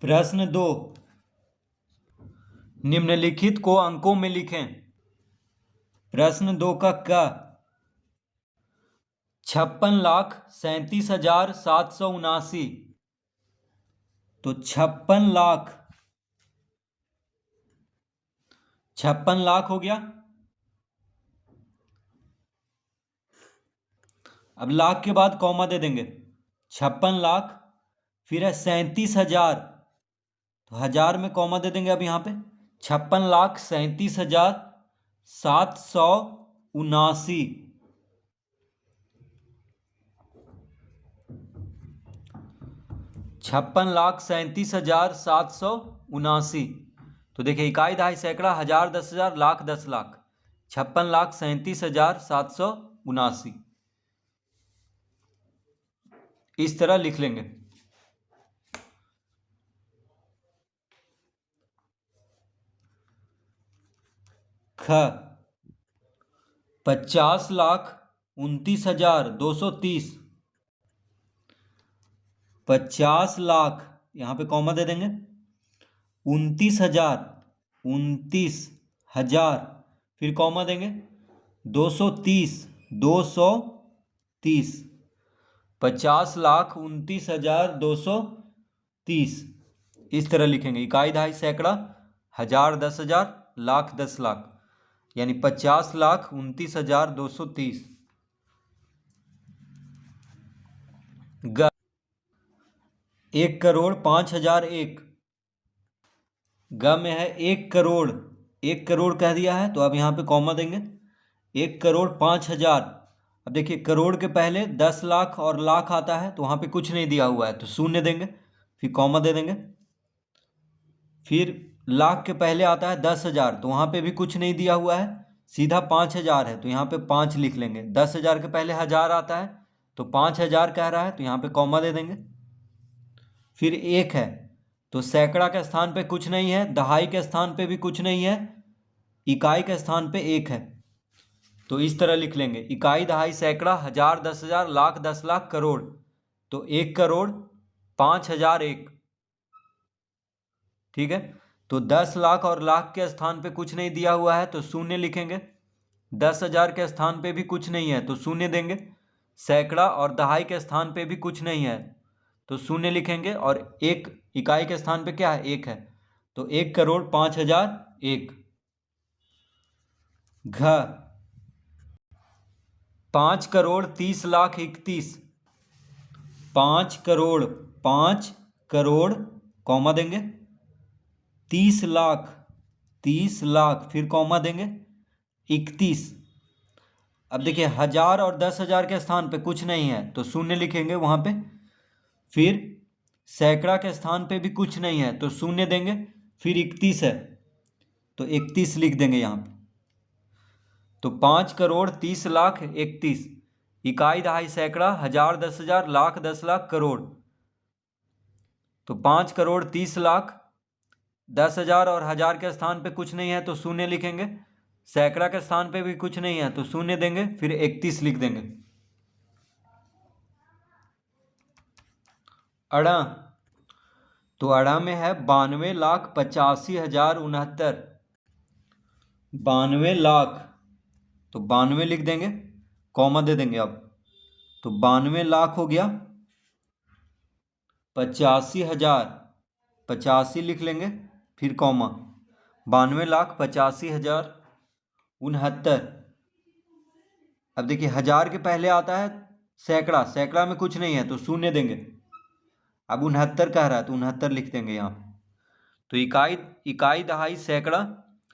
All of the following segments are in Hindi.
प्रश्न 2, निम्नलिखित को अंकों में लिखें। प्रश्न 2 का क 56,37,779। तो 56 लाख हो गया। अब लाख के बाद कॉमा दे देंगे। 56 लाख, फिर है 37,000, तो 1000 में कॉमा दे देंगे। अब यहाँ पे 56,37,779। 56,37,779। तो देखिए, इकाई, दहाई, सैकड़ा, हजार, 10,000, लाख, 10 लाख। 56,37,779 इस तरह लिख लेंगे। ख 50,29,230। 50 लाख, यहां पे कॉमा दे देंगे। 29,000 फिर कॉमा देंगे। 230 50,29,230 इस तरह लिखेंगे। इकाई, दहाई, सैकड़ा, हजार, 10,000, लाख, 10 लाख, यानी 50,29,230। ग 1,05,001। ग में है 1 करोड़। 1 करोड़ कह दिया है, तो अब यहाँ पे कॉमा देंगे। 1,05,000। अब देखिए, करोड़ के पहले 10 लाख और लाख आता है, तो वहाँ पे कुछ नहीं दिया हुआ है, तो शून्य देंगे, फिर कॉमा दे देंगे। फिर लाख के पहले आता है 10,000, तो वहाँ पे भी कुछ नहीं दिया हुआ है, सीधा 5,000 है, तो यहाँ पे 5 लिख लेंगे। 10,000 के पहले 1000 आता है, तो 5,000 कह रहा है, तो यहाँ पे कॉमा दे देंगे। फिर 1 है, तो सैकड़ा के स्थान पे कुछ नहीं है, दहाई के स्थान पे भी कुछ नहीं है, इकाई के स्थान पे 1 है, तो इस तरह लिख लेंगे। इकाई, दहाई, सैकड़ा, हजार, 10,000, लाख, 10 लाख, करोड़, तो 1,05,001। ठीक है, तो 10 लाख और लाख के स्थान पे कुछ नहीं दिया हुआ है, तो शून्य लिखेंगे। 10,000 के स्थान पे भी कुछ नहीं है, तो शून्य देंगे। सैकड़ा और दहाई के स्थान पे भी कुछ नहीं है, तो शून्य लिखेंगे। और एक इकाई के स्थान पे क्या है, 1 है, तो 1,05,001। घ 5,30,31,। 5 करोड़ कॉमा देंगे। 30 लाख फिर कॉमा देंगे। 31। अब देखिए, हजार और 10,000 के स्थान पे कुछ नहीं है, तो शून्य लिखेंगे वहां पे। फिर सैकड़ा के स्थान पे भी कुछ नहीं है, तो शून्य देंगे। फिर 31 है, तो 31 लिख देंगे यहाँ पे। तो 5,30,31,। इकाई, दहाई, सैकड़ा, हजार, 10,000, लाख, 10 लाख, करोड़, तो 5,30,00,000। 10,000 और हजार के स्थान पे कुछ नहीं है, तो शून्य लिखेंगे। सैकड़ा के स्थान पे भी कुछ नहीं है, तो शून्य देंगे। फिर 31 लिख देंगे। अड़ा, तो अड़ा में है 92,85,069। 92 लाख, तो 92 लिख देंगे, कॉमा दे देंगे। अब तो 92 लाख हो गया। 85,000, 85 लिख लेंगे, फिर कॉमा। 92,85,069। अब देखिए, हजार के पहले आता है सैकड़ा, सैकड़ा में कुछ नहीं है, तो शून्य देंगे। अब 69 कह रहा है, तो 69 लिख देंगे यहाँ पे। तो इकाई, दहाई, सैकड़ा,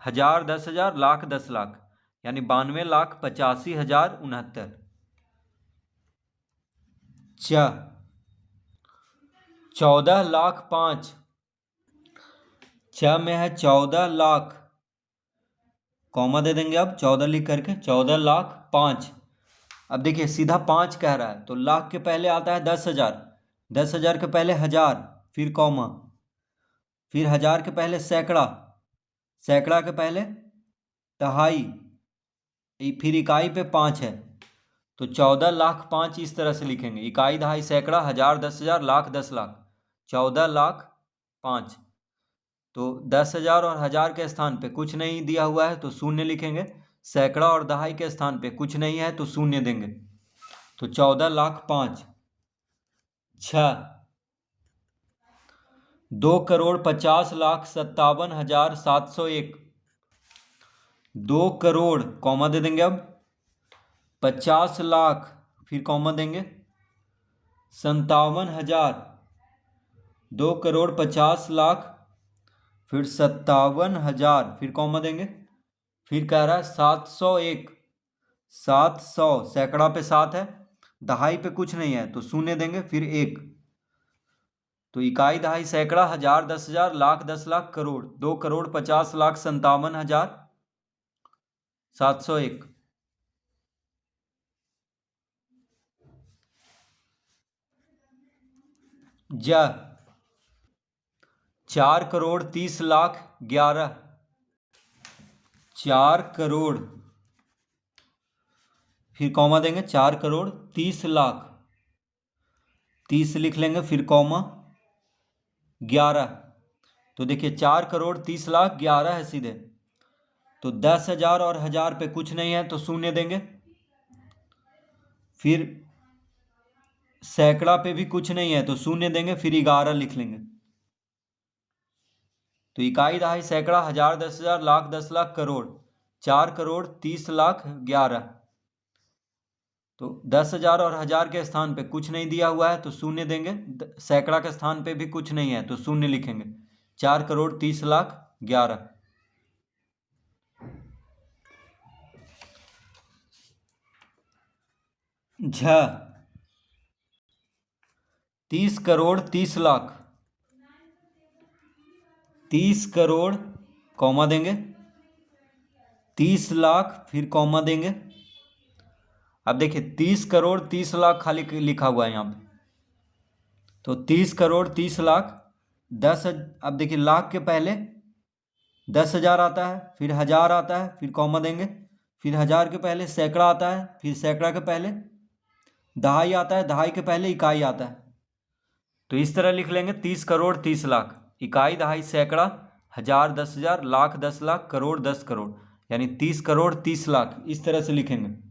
हजार, 10,000, लाख, 10 लाख, यानी 92,85,069। च 14,05,000। च में है 14 लाख, कॉमा दे देंगे। अब 14 लिख करके 14,05,000। अब देखिए, सीधा 5 कह रहा है, तो लाख के पहले आता है 10,000, 10,000 के पहले हजार, फिर कॉमा। फिर हजार के पहले सैकड़ा, सैकड़ा के पहले दहाई, फिर इकाई पे 5 है, तो 14,05,000 इस तरह से लिखेंगे। इकाई, दहाई, सैकड़ा, हजार, 10,000, लाख, 10 लाख, 14 लाख 5। तो 10,000 और 1000 के स्थान पे कुछ नहीं दिया हुआ है तो शून्य लिखेंगे। सैकड़ा और दहाई के स्थान पे कुछ नहीं है तो शून्य देंगे। तो 14,05,। 6 2,50,57,701। 2 करोड़ कॉमा दे देंगे। अब 50 लाख फिर कॉमा देंगे 57,000। 2,50,00,000 फिर 57,000 फिर कॉमा देंगे। फिर कह रहा है 701। 700 सैकड़ा पे 7 है, दहाई पे कुछ नहीं है तो शून्य देंगे फिर 1। तो इकाई दहाई सैकड़ा, हजार, 10,000, लाख, 10,00,000, करोड़। 2,50,57,701। ज 4,30,11,। 4 करोड़ फिर कॉमा देंगे 4,30,00,000। 30 लिख लेंगे फिर कॉमा 11। तो देखिए 4,30,00,000 है सीधे। तो 10,000 और 1000 पे कुछ नहीं है तो शून्य देंगे। फिर सैकड़ा पे भी कुछ नहीं है तो शून्य देंगे फिर 11 लिख लेंगे। तो इकाई दहाई सैकड़ा, हजार, 10,000, लाख, 10,00,000, करोड़। 4,30,00,11। तो 10,000 और 1000 के स्थान पे कुछ नहीं दिया हुआ है तो शून्य देंगे। सैकड़ा के स्थान पे भी कुछ नहीं है तो शून्य लिखेंगे। 4,30,00,11। झ 30,30,00,000। 30 करोड़ कॉमा देंगे 30 लाख फिर कॉमा देंगे। अब देखिए 30 करोड़ 30 लाख खाली लिखा हुआ है यहाँ पे। तो 30 करोड़ 30 लाख 10। अब देखिए लाख के पहले 10,000 आता है, फिर 1000 आता है, फिर कॉमा देंगे। फिर 1000 के पहले सैकड़ा आता है, फिर सैकड़ा के पहले दहाई आता है, दहाई के पहले इकाई आता है। तो इस तरह लिख लेंगे 30 करोड़ 30 लाख। इकाई दहाई सैकड़ा, हजार, 10,000, लाख, 10,00,000, करोड़, 10 करोड़। यानी 30 करोड़ 30 लाख इस तरह से लिखेंगे।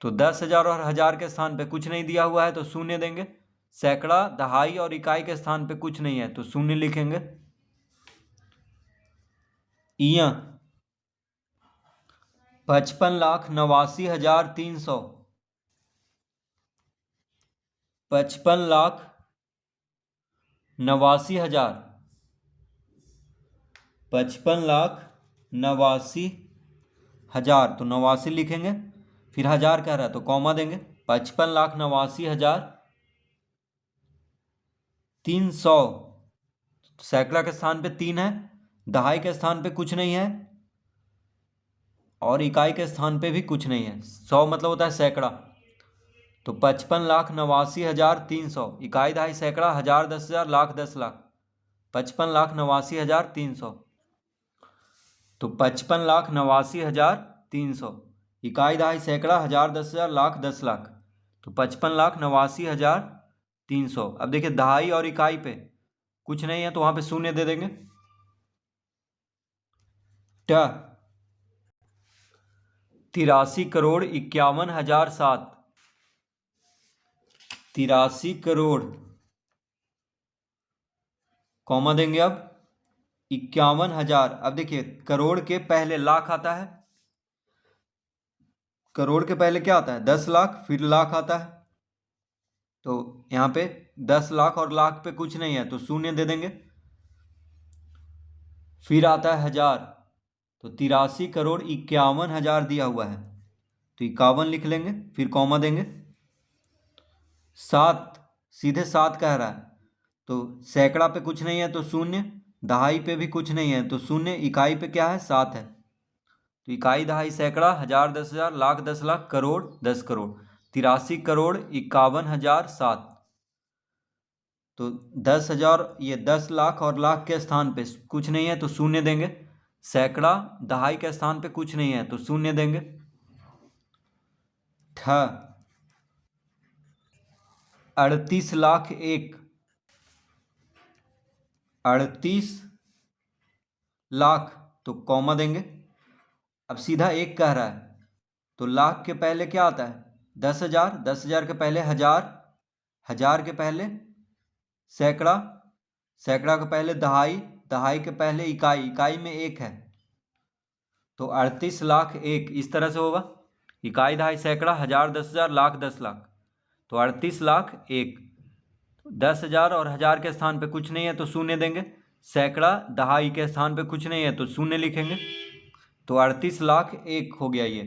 तो 10,000 और 1000 के स्थान पे कुछ नहीं दिया हुआ है तो शून्य देंगे। सैकड़ा, दहाई और इकाई के स्थान पे कुछ नहीं है तो शून्य लिखेंगे। इया 55,89,300। 55,89,000। 55,89,000 तो 89 लिखेंगे। फिर 1000 कह रहा है तो कॉमा देंगे। 55,89,300। सैकड़ा के स्थान पे 3 है, दहाई के स्थान पे कुछ नहीं है और इकाई के स्थान पे भी कुछ नहीं है। 100 मतलब होता है सैकड़ा। तो 55,89,300। इकाई दहाई सैकड़ा, हजार, 10,000, लाख, 10,00,000। 55,89,300। तो 55,89,300। इकाई दहाई सैकड़ा, हजार, 10,000, लाख, 10,00,000। तो 55,89,300। अब देखिए दहाई और इकाई पे कुछ नहीं है तो वहां पे शून्य दे देंगे। 83,51,007। 83 करोड़ कॉमा देंगे। अब 51,000। अब देखिए करोड़ के पहले लाख आता है। करोड़ के पहले क्या आता है? 10,00,000 फिर लाख आता है। तो यहाँ पे 10 लाख और लाख पे कुछ नहीं है तो शून्य दे देंगे। फिर आता है 1000। तो 83,51,000 दिया हुआ है तो 51 लिख लेंगे फिर कॉमा देंगे। 7 सीधे 7 कह रहा है तो सैकड़ा पे कुछ नहीं है तो शून्य, दहाई पे भी कुछ नहीं है तो शून्य, इकाई पे क्या है? 7 है। तो इकाई दहाई सैकड़ा, हजार, 10,000, लाख, 10,00,000, करोड़, 10 करोड़। 83,51,007। तो 10,000, ये 10 लाख और लाख के स्थान पे कुछ नहीं है तो शून्य देंगे। सैकड़ा, दहाई के स्थान पे कुछ नहीं है तो शून्य देंगे। 38,01,000। 38 लाख, तो कॉमा देंगे। अब सीधा एक कह रहा है तो लाख के पहले क्या आता है? 10,000, 10,000 के पहले हजार, हजार के पहले सैकड़ा, सैकड़ा के पहले दहाई, दहाई के पहले इकाई, इकाई में एक है तो 38 लाख एक, इस तरह से होगा। इकाई, दहाई, सैकड़ा, हजार, 10,000, लाख, 10 लाख, तो 38 लाख एक। 10,000 और हजार के स्थान पे कुछ नहीं है तो शून्य देंगे, सैकड़ा, दहाई के स्थान पे कुछ नहीं है तो शून्य लिखेंगे, तो 38 लाख एक हो गया ये।